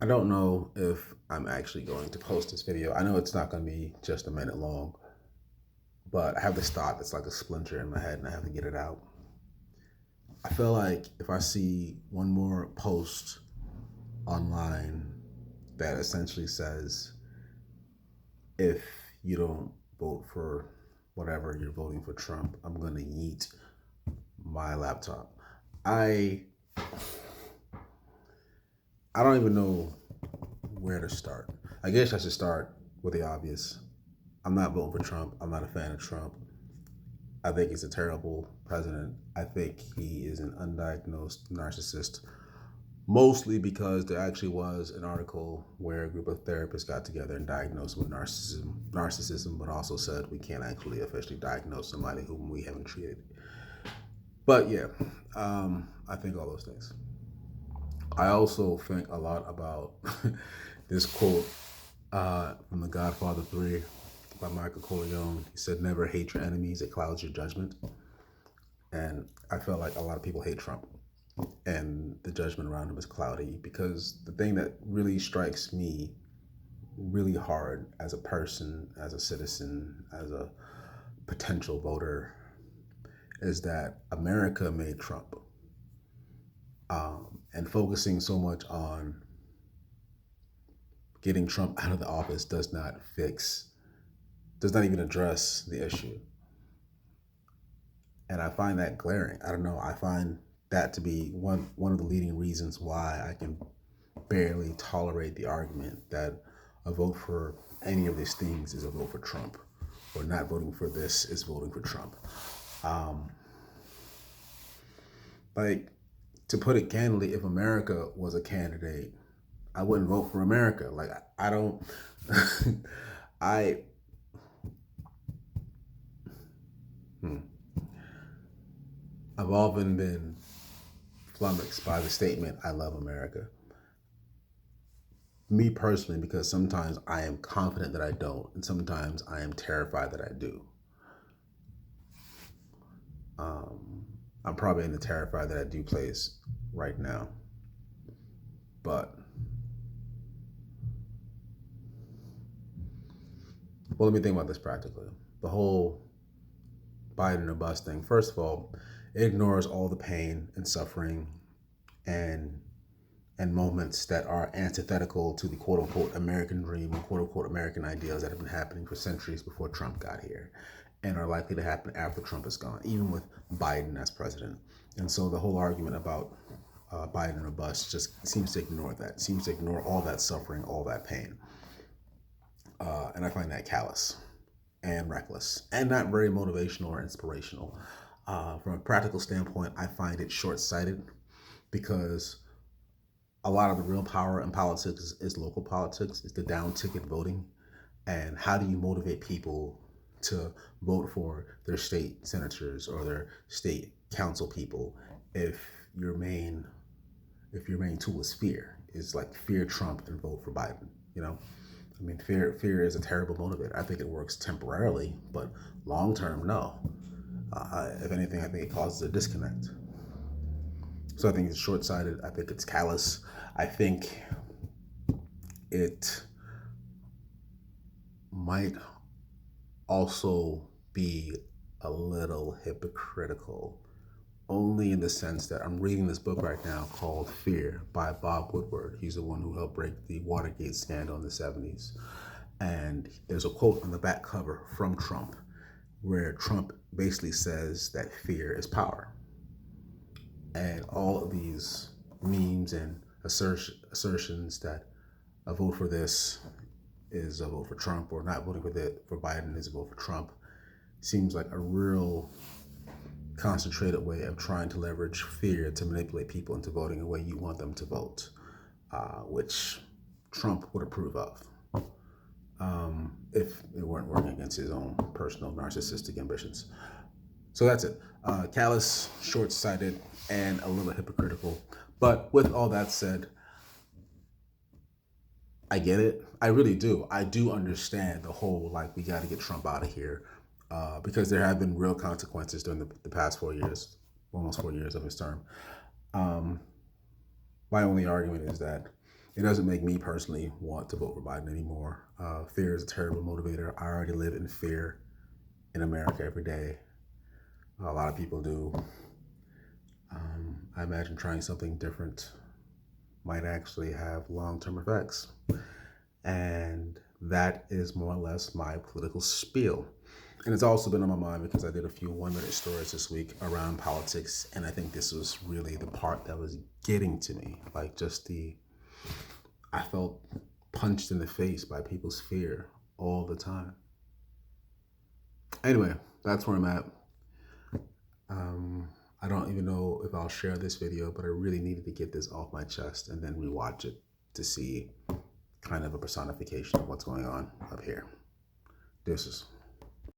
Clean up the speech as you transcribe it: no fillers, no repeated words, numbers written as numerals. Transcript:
I don't know if I'm actually going to post this video. I know it's not going to be just a minute long, but I have this thought that's like a splinter in my head and I have to get it out. I feel like if I see one more post online that essentially says, if you don't vote for whatever you're voting for Trump, I'm going to yeet my laptop. I I don't even know where to start. I guess I should start with the obvious. I'm not voting for Trump. I'm not a fan of Trump. I think he's a terrible president. I think he is an undiagnosed narcissist, mostly because there actually was an article where a group of therapists got together and diagnosed him with narcissism, but also said we can't actually officially diagnose somebody whom we haven't treated. But yeah, I think all those things. I also think a lot about this quote from The Godfather 3 by Michael Corleone. He said, "Never hate your enemies, it clouds your judgment." And I felt like a lot of people hate Trump, and the judgment around him is cloudy because the thing that really strikes me really hard as a person, as a citizen, as a potential voter is that America made Trump. And focusing so much on getting Trump out of the office does not even address the issue. And I find that glaring. I don't know. I find that to be one of the leading reasons why I can barely tolerate the argument that a vote for any of these things is a vote for Trump, or not voting for this is voting for Trump. Um, like, to put it candidly, if America was a candidate, I wouldn't vote for America. Like, I don't, I, hmm, I've often been flummoxed by the statement, "I love America." Me personally, because sometimes I am confident that I don't, and sometimes I am terrified that I do. Um, I'm probably in the terrified that I do place right now. But, well, let me think about this practically. The whole Biden or bust thing, first of all, it ignores all the pain and suffering and moments that are antithetical to the quote unquote American dream and quote unquote American ideals that have been happening for centuries before Trump got here and are likely to happen after Trump is gone, even with Biden as president. And so the whole argument about Biden or bust just seems to ignore that, seems to ignore all that suffering, all that pain. And I find that callous and reckless and not very motivational or inspirational. From a practical standpoint, I find it short sighted because a lot of the real power in politics is local politics, is the down ticket voting. And how do you motivate people to vote for their state senators or their state council people if your main tool is fear, is like fear Trump and vote for Biden, you know? I mean, fear is a terrible motivator. I think it works temporarily, but long term, no. If anything, I think it causes a disconnect. So I think it's short sighted. I think it's callous. I think it might also be a little hypocritical, only in the sense that I'm reading this book right now called Fear by Bob Woodward. He's the one who helped break the Watergate scandal in the 70s. And there's a quote on the back cover from Trump where Trump basically says that fear is power. And all of these memes and assertions that a vote for this is a vote for Trump, or not voting for Biden is a vote for Trump, seems like a real concentrated way of trying to leverage fear to manipulate people into voting the way you want them to vote, which Trump would approve of if it weren't working against his own personal narcissistic ambitions. So that's it. Callous, short-sighted, and a little hypocritical. But with all that said, I get it. I really do. I do understand the whole, like, we got to get Trump out of here because there have been real consequences during the past 4 years, almost 4 years of his term. Um, my only argument is that it doesn't make me personally want to vote for Biden anymore. Fear is a terrible motivator. I already live in fear in America every day. A lot of people do. I imagine trying something different might actually have long-term effects. And that is more or less my political spiel. And it's also been on my mind because I did a few 1-minute stories this week around politics. And I think this was really the part that was getting to me. Like I felt punched in the face by people's fear all the time. Anyway, that's where I'm at. I don't even know if I'll share this video, but I really needed to get this off my chest and then rewatch it to see kind of a personification of what's going on up here. Deuces.